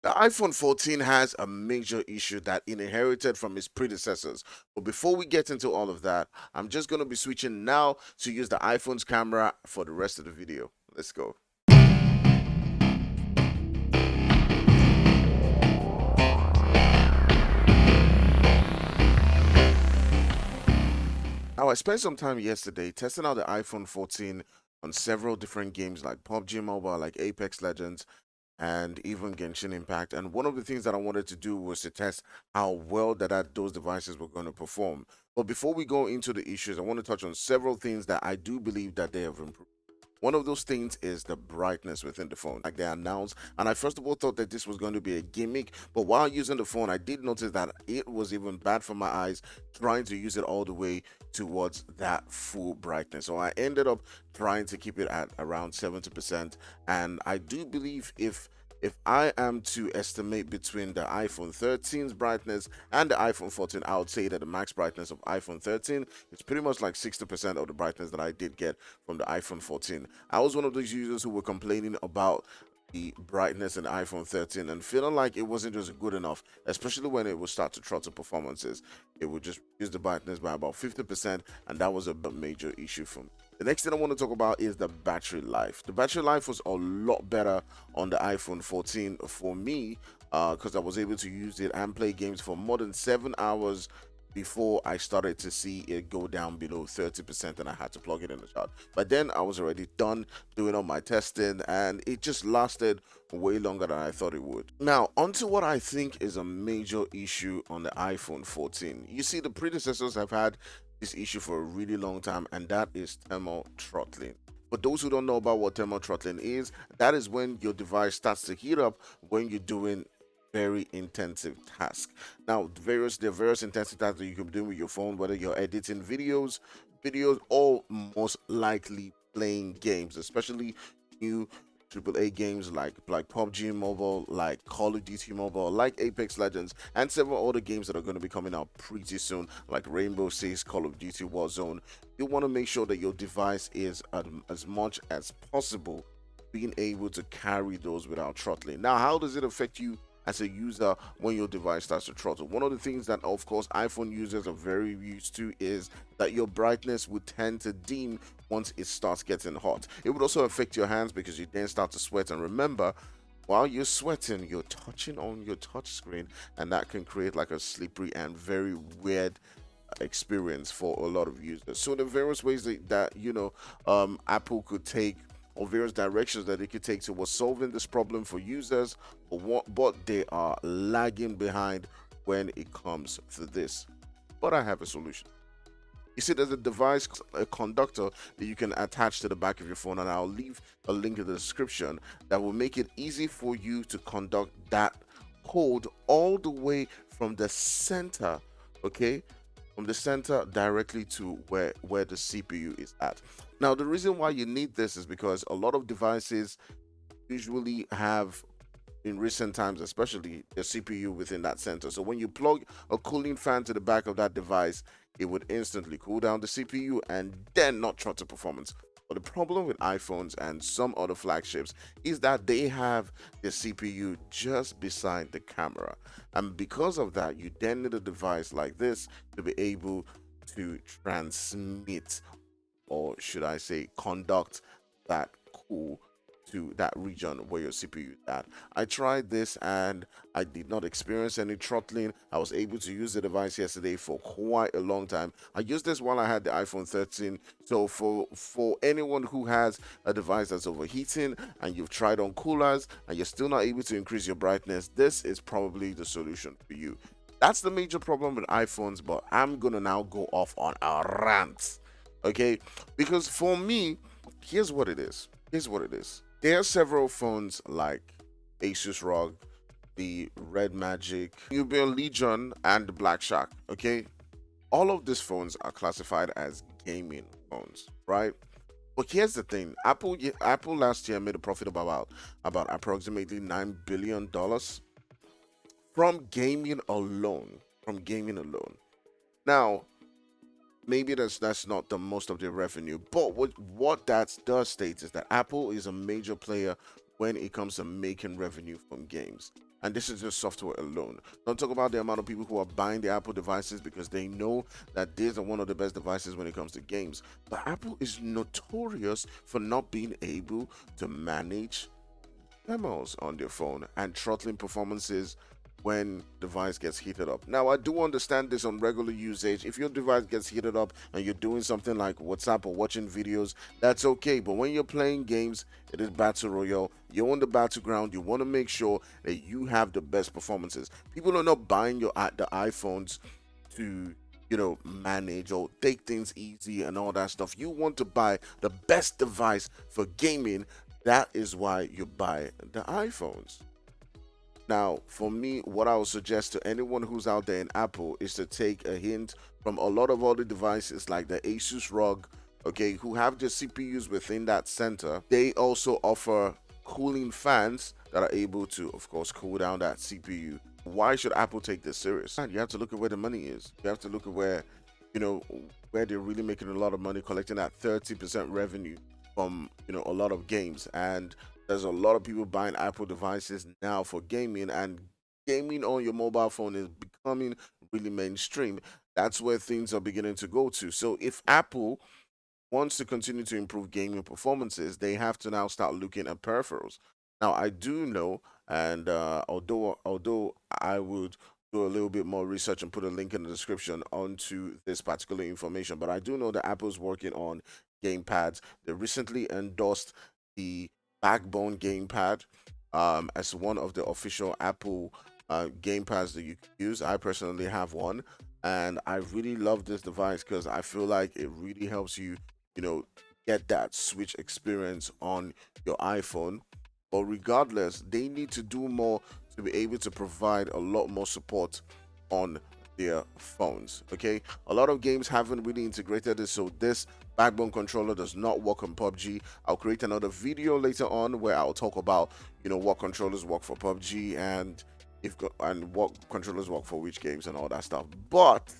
The iPhone 14 has a major issue that it inherited from its predecessors. But before we get into all of that, I'm just going to be switching now to use the iPhone's camera for the rest of the video. Let's go. Now, I spent some time yesterday testing out the iPhone 14 on several different games like PUBG Mobile, like Apex Legends, and even Genshin Impact. And one of the things that I wanted to do was to test how well those devices were going to perform. But before we go into the issues, I want to touch on several things that I do believe that they have improved. One of those things is the brightness within the phone, like they announced. And I first of all thought that this was going to be a gimmick, but while using the phone, I did notice that it was even bad for my eyes trying to use it all the way towards that full brightness. So I ended up trying to keep it at around 70%. And I do believe if I am to estimate between the iPhone 13's brightness and the iPhone 14, I would say that the max brightness of iPhone 13 is pretty much like 60% of the brightness that I did get from the iPhone 14. I was one of those users who were complaining about the brightness in the iPhone 13 and feeling like it wasn't just good enough, especially when it would start to throttle performances. It would just reduce the brightness by about 50%, and that was a major issue for me. The next thing I want to talk about is the battery life. The battery life was a lot better on the iPhone 14 for me because I was able to use it and play games for more than 7 hours before I started to see it go down below 30% and I had to plug it in the charge. But then I was already done doing all my testing and it just lasted way longer than I thought it would. Now, onto what I think is a major issue on the iPhone 14. You see, the predecessors have had this issue for a really long time, and that is thermal throttling. For those who don't know about what thermal throttling is, that is when your device starts to heat up when you're doing very intensive tasks. Now, there are various intensive tasks that you can do with your phone, whether you're editing videos, or most likely playing games, especially new AAA games like PUBG Mobile, like Call of Duty Mobile, like Apex Legends, and several other games that are going to be coming out pretty soon, like Rainbow Six, Call of Duty Warzone. You want to make sure that your device is as much as possible being able to carry those without throttling. Now, how does it affect you as a user when your device starts to throttle? One of the things that, of course, iPhone users are very used to is that your brightness would tend to dim once it starts getting hot. It would also affect your hands because you then start to sweat. And remember, while you're sweating, you're touching on your touch screen, and that can create like a slippery and very weird experience for a lot of users. So the various ways that Apple could take, or various directions that they could take towards solving this problem for users, but they are lagging behind when it comes to this. But I have a solution. You see, there's a device, a conductor that you can attach to the back of your phone, and I'll leave a link in the description that will make it easy for you to conduct that code all the way from the center, okay, from the center directly to where the CPU is at. Now, the reason why you need this is because a lot of devices usually have, in recent times especially, the CPU within that center. So when you plug a cooling fan to the back of that device, it would instantly cool down the CPU and then not throttle performance. But the problem with iPhones and some other flagships is that they have the CPU just beside the camera. And because of that, you then need a device like this to be able to transmit, or should I say, conduct that cool to that region where your CPU is at. I tried this and I did not experience any throttling. I was able to use the device yesterday for quite a long time. I used this while I had the iPhone 13. So for anyone who has a device that's overheating and you've tried on coolers and you're still not able to increase your brightness, this is probably the solution for you. That's the major problem with iPhones, but I'm gonna now go off on a rant. Okay? Because for me, here's what it is. Here's what it is. There are several phones like Asus ROG, the Red Magic, Nubian Legion, and the Black Shark. Okay, all of these phones are classified as gaming phones, right? But here's the thing: Apple last year made a profit of about approximately $9 billion from gaming alone. From gaming alone. Now, maybe that's not the most of their revenue, but what that does state is that Apple is a major player when it comes to making revenue from games. And this is just software alone. Don't talk about the amount of people who are buying the Apple devices because they know that these are one of the best devices when it comes to games. But Apple is notorious for not being able to manage demos on their phone and throttling performances when device gets heated up. Now, I do understand this on regular usage. If your device gets heated up and you're doing something like WhatsApp or watching videos, that's okay. But when you're playing games, it is battle royale. You're on the battleground. You want to make sure that you have the best performances. People are not buying the iPhones to manage or take things easy and all that stuff. You want to buy the best device for gaming. That is why you buy the iPhones. Now, for me, what I would suggest to anyone who's out there in Apple is to take a hint from a lot of other devices like the Asus ROG, okay, who have the CPUs within that center. They also offer cooling fans that are able to, of course, cool down that CPU. Why should Apple take this serious? You have to look at where the money is. You have to look at where they're really making a lot of money, collecting that 30% revenue from a lot of games. And there's a lot of people buying Apple devices now for gaming, and gaming on your mobile phone is becoming really mainstream. That's where things are beginning to go to. So if Apple wants to continue to improve gaming performances, they have to now start looking at peripherals. Now, I do know, and although I would do a little bit more research and put a link in the description onto this particular information, but I do know that Apple's working on gamepads. They recently endorsed the Backbone gamepad as one of the official Apple gamepads that you can use. I personally have one, and I really love this device because I feel like it really helps you get that switch experience on your iPhone. But regardless, they need to do more to be able to provide a lot more support on their phones. Okay, a lot of games haven't really integrated this, so this Backbone controller does not work on PUBG. I'll create another video later on where I'll talk about what controllers work for PUBG and what controllers work for which games and all that stuff. But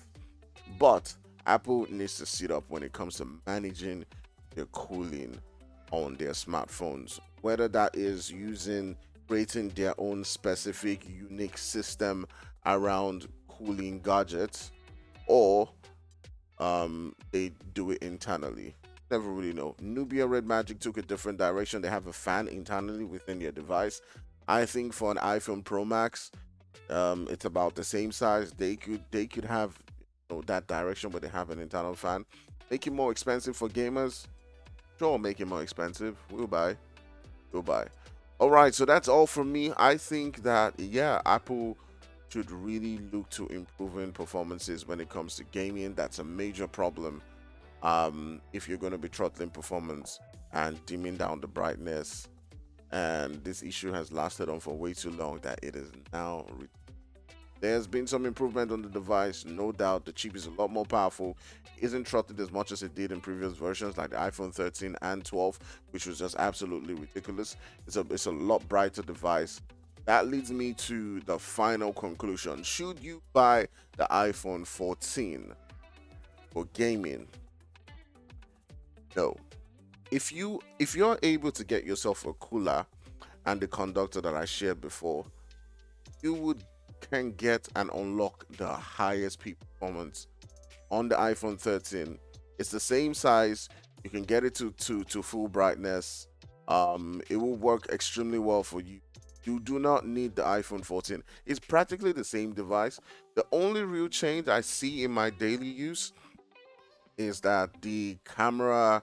Apple needs to sit up when it comes to managing their cooling on their smartphones, whether that is using creating their own specific unique system around cooling gadgets, or they do it internally. Never really know. Nubia Red Magic took a different direction. They have a fan internally within their device. I think for an iPhone Pro Max, it's about the same size. They could have that direction, but they have an internal fan. Make it more expensive for gamers. Sure, make it more expensive. We'll buy. We'll buy. All right, so that's all from me. I think that Apple should really look to improving performances when it comes to gaming. That's a major problem. If you're going to be throttling performance and dimming down the brightness, and this issue has lasted on for way too long, that it is now. There's been some improvement on the device, no doubt. The chip is a lot more powerful. It isn't throttled as much as it did in previous versions like the iPhone 13 and 12, which was just absolutely ridiculous. It's a lot brighter device. That leads me to the final conclusion. Should you buy the iPhone 14 for gaming? No. If you're able to get yourself a cooler and the conductor that I shared before, you can get and unlock the highest peak performance on the iPhone 13. It's the same size. You can get it to full brightness. It will work extremely well for you. You do not need the iPhone 14. It's practically the same device. The only real change I see in my daily use is that the camera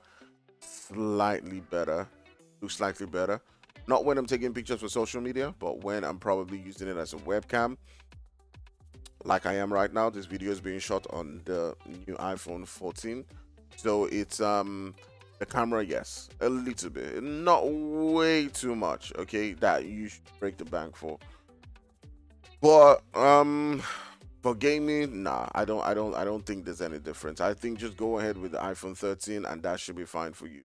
looks slightly better. Not when I'm taking pictures for social media, but when I'm probably using it as a webcam, like I am right now. This video is being shot on the new iPhone 14. So it's the camera, yes, a little bit, not way too much, okay, that you should break the bank for. But for gaming, nah, I don't think there's any difference. I think just go ahead with the iPhone 13 and that should be fine for you.